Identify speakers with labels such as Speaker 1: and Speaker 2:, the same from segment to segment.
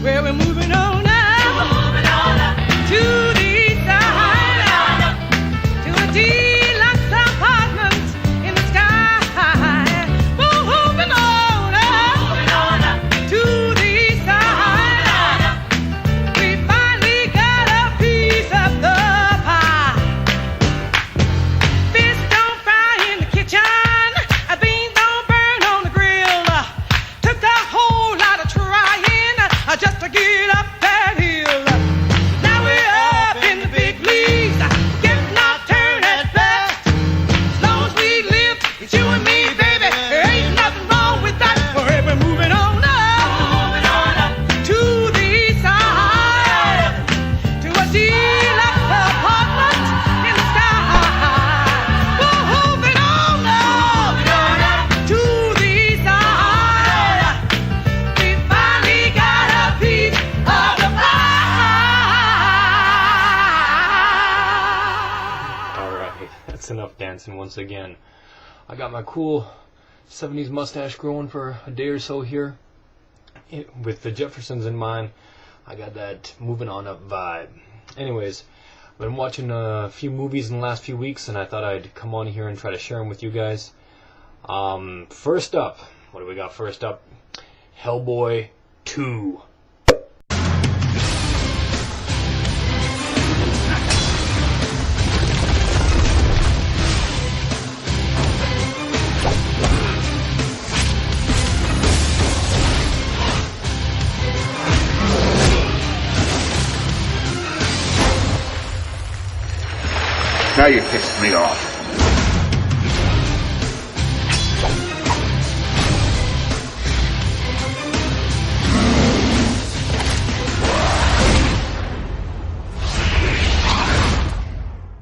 Speaker 1: Where we're moving on now. We're moving on up to the east side. To a deluxe apartment in the sky. We're moving on up to the east side. We finally got a piece of the pie. Fish don't fry in the kitchen. Beans don't burn on the grill. Took a whole lot of trying just to get up that hill. Now we're up in the big leagues, getting our turn at bat. As long as we live, it's you and me, baby. There ain't nothing wrong with that. We're moving on up to the east side, to a deluxe apartment in the sky. We're moving on up to the east side. We finally got a piece of the pie.
Speaker 2: Alright, that's enough dancing once again. I got my cool 70s mustache growing for a day or so here. With the Jeffersons in mind, I got that moving on up vibe. Anyways, I've been watching a few movies in the last few weeks, and I thought I'd come on here and try to share them with you guys. First up, what do we got first up? Hellboy 2.
Speaker 3: Now you pissed me off.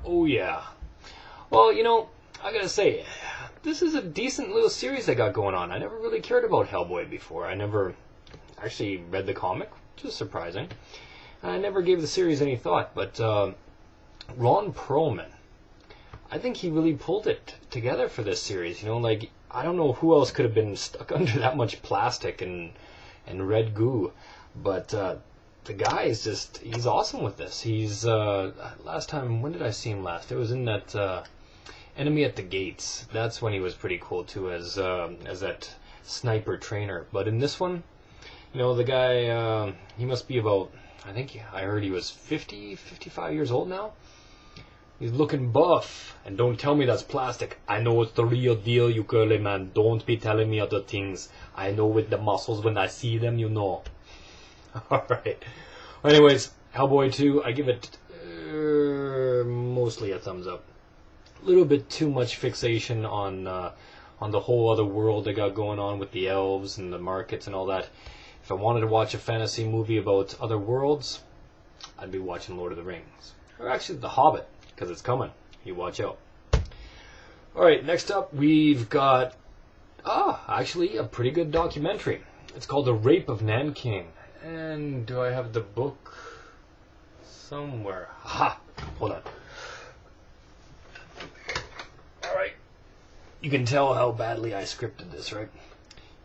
Speaker 2: Oh yeah. Well, you know, I gotta say, this is a decent little series I got going on. I never really cared about Hellboy before. I never actually read the comic, which is surprising. I never gave the series any thought, but Ron Perlman, I think he really pulled it together for this series. You know, like, I don't know who else could have been stuck under that much plastic and red goo, but the guy is just, he's awesome with this. He's, last time, when did I see him last? It was in that Enemy at the Gates. That's when he was pretty cool too, as that sniper trainer. But in this one, you know, the guy, he must be about, I think I heard he was 50, 55 years old now. He's looking buff, and don't tell me that's plastic. I know it's the real deal, you curly man. Don't be telling me other things. I know with the muscles, when I see them, you know. Alright. Anyways, Hellboy 2, I give it mostly a thumbs up. A little bit too much fixation on the whole other world they got going on with the elves and the markets and all that. If I wanted to watch a fantasy movie about other worlds, I'd be watching Lord of the Rings. Or actually The Hobbit, because it's coming. You watch out. Alright, next up we've got, actually a pretty good documentary. It's called The Rape of Nanking. And do I have the book somewhere? Aha! Hold on. Alright. You can tell how badly I scripted this, right?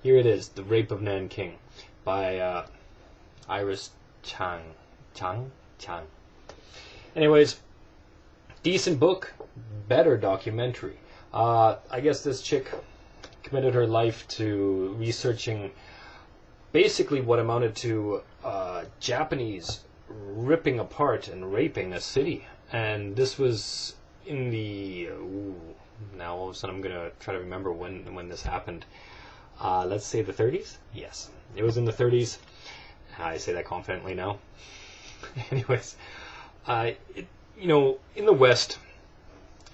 Speaker 2: Here it is, The Rape of Nanking, by Iris Chang. Anyways, decent book, better documentary. I guess this chick committed her life to researching basically what amounted to Japanese ripping apart and raping a city. And this was in the... now all of a sudden I'm going to try to remember when this happened. Let's say the 30s? Yes, it was in the 30s. I say that confidently now. Anyways, you know, in the West,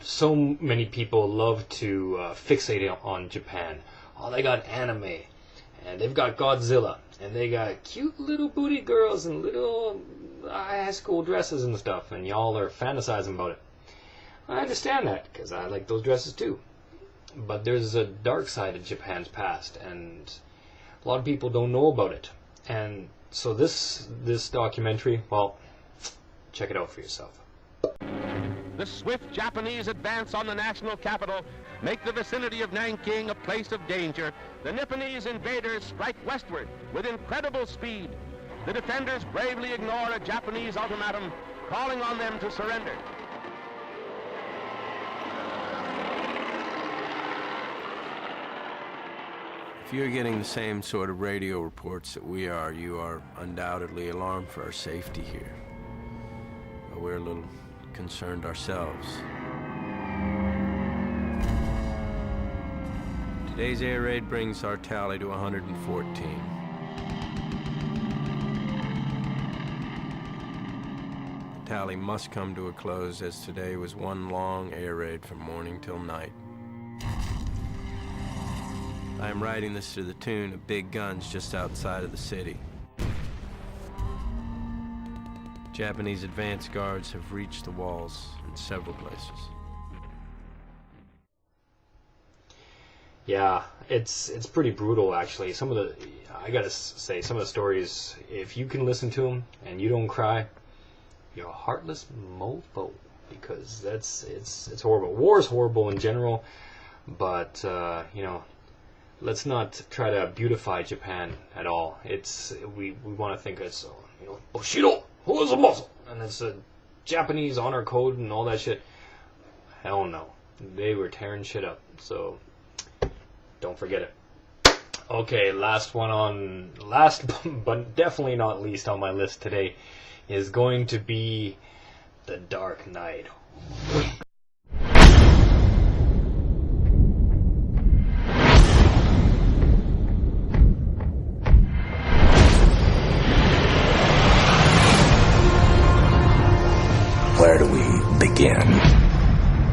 Speaker 2: so many people love to fixate on Japan. Oh, they got anime, and they've got Godzilla, and they got cute little booty girls and little high school dresses and stuff, and y'all are fantasizing about it. I understand that, because I like those dresses too. But there's a dark side of Japan's past, and a lot of people don't know about it. And so this documentary, well, check it out for yourself.
Speaker 4: The swift Japanese advance on the national capital make the vicinity of Nanking a place of danger. The Nipponese invaders strike westward with incredible speed. the defenders bravely ignore a Japanese ultimatum calling on them to surrender.
Speaker 5: If you're getting the same sort of radio reports that we are, you are undoubtedly alarmed for our safety here. But we're a little concerned ourselves. Today's air raid brings our tally to 114. The tally must come to a close, as today was one long air raid from morning till night. I am writing this to the tune of big guns just outside of the city. Japanese advance guards have reached the walls in several places.
Speaker 2: Yeah, it's pretty brutal, actually. I gotta say, some of the stories, if you can listen to them and you don't cry, you're a heartless mofo, because it's horrible. War is horrible in general, but let's not try to beautify Japan at all. We want to think it's Bushido, who is a muscle, and it's a Japanese honor code and all that shit. Hell no, they were tearing shit up. So don't forget it. Okay, last but definitely not least on my list today is going to be The Dark Knight.
Speaker 6: Where do we begin?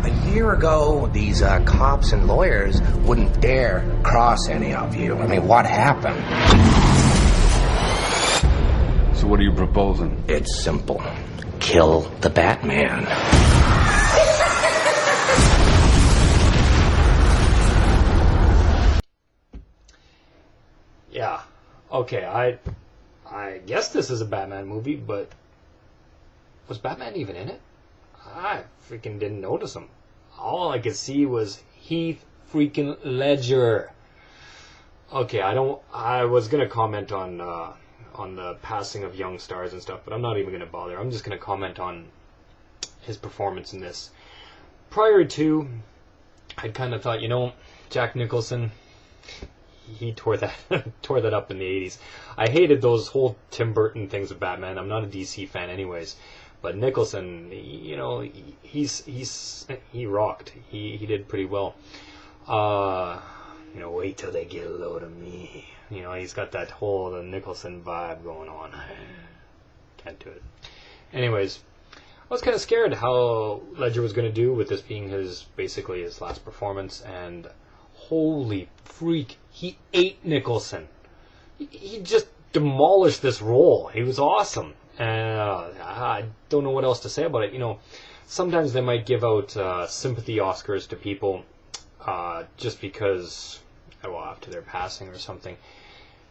Speaker 6: A year ago, these cops and lawyers wouldn't dare cross any of you. I mean, what happened?
Speaker 3: So what are you proposing?
Speaker 6: It's simple. Kill the Batman.
Speaker 2: Yeah. Okay, I guess this is a Batman movie, but was Batman even in it? I freaking didn't notice him. All I could see was Heath freaking Ledger. Okay, I was gonna comment on the passing of young stars and stuff, but I'm not even gonna bother. I'm just gonna comment on his performance in this. Prior to, I'd kind of thought, Jack Nicholson, he tore that up in the 80s. I hated those whole Tim Burton things with Batman. I'm not a DC fan anyways. But Nicholson, he rocked. He did pretty well. Wait till they get a load of me. He's got that whole Nicholson vibe going on. Can't do it. Anyways, I was kind of scared how Ledger was going to do with this being basically his last performance, and holy freak, he ate Nicholson. He just demolished this role. He was awesome. And I don't know what else to say about it. Sometimes they might give out sympathy Oscars to people just because, after their passing or something.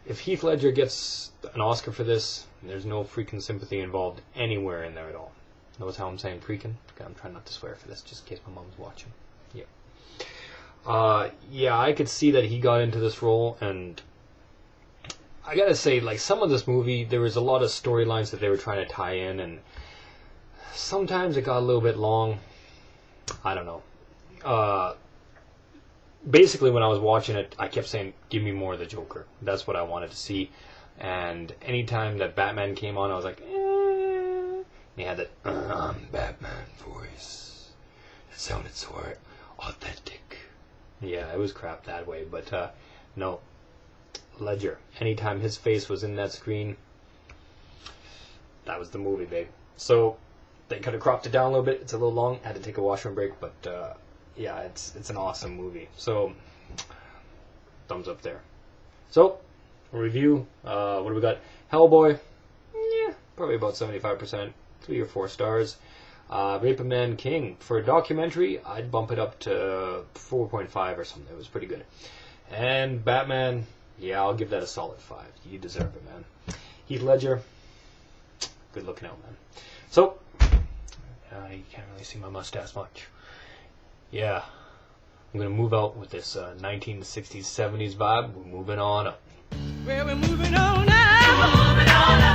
Speaker 2: If Heath Ledger gets an Oscar for this, there's no freaking sympathy involved anywhere in there at all. Notice how I'm saying freaking? I'm trying not to swear for this, just in case my mom's watching. Yeah. I could see that he got into this role, and I gotta say, some of this movie, there was a lot of storylines that they were trying to tie in, and sometimes it got a little bit long. I don't know. Basically, when I was watching it, I kept saying, give me more of the Joker. That's what I wanted to see. And anytime that Batman came on, I was like, And he had that, Batman voice. It sounded so authentic. Yeah, it was crap that way, but no. Ledger. Anytime his face was in that screen, that was the movie, babe. So they could have cropped it down a little bit. It's a little long. Had to take a washroom break, but it's an awesome movie. So thumbs up there. So review. What do we got? Hellboy. Yeah, probably about 75%. 3 or 4 stars. Rape a Man King. For a documentary, I'd bump it up to 4.5 or something. It was pretty good. And Batman. Yeah, I'll give that a solid 5. You deserve it, man. Heath Ledger, good looking out, man. So, you can't really see my mustache much. Yeah, I'm going to move out with this 1960s, 70s vibe. We're moving on up.
Speaker 1: Well, we're moving on now. We're moving on up.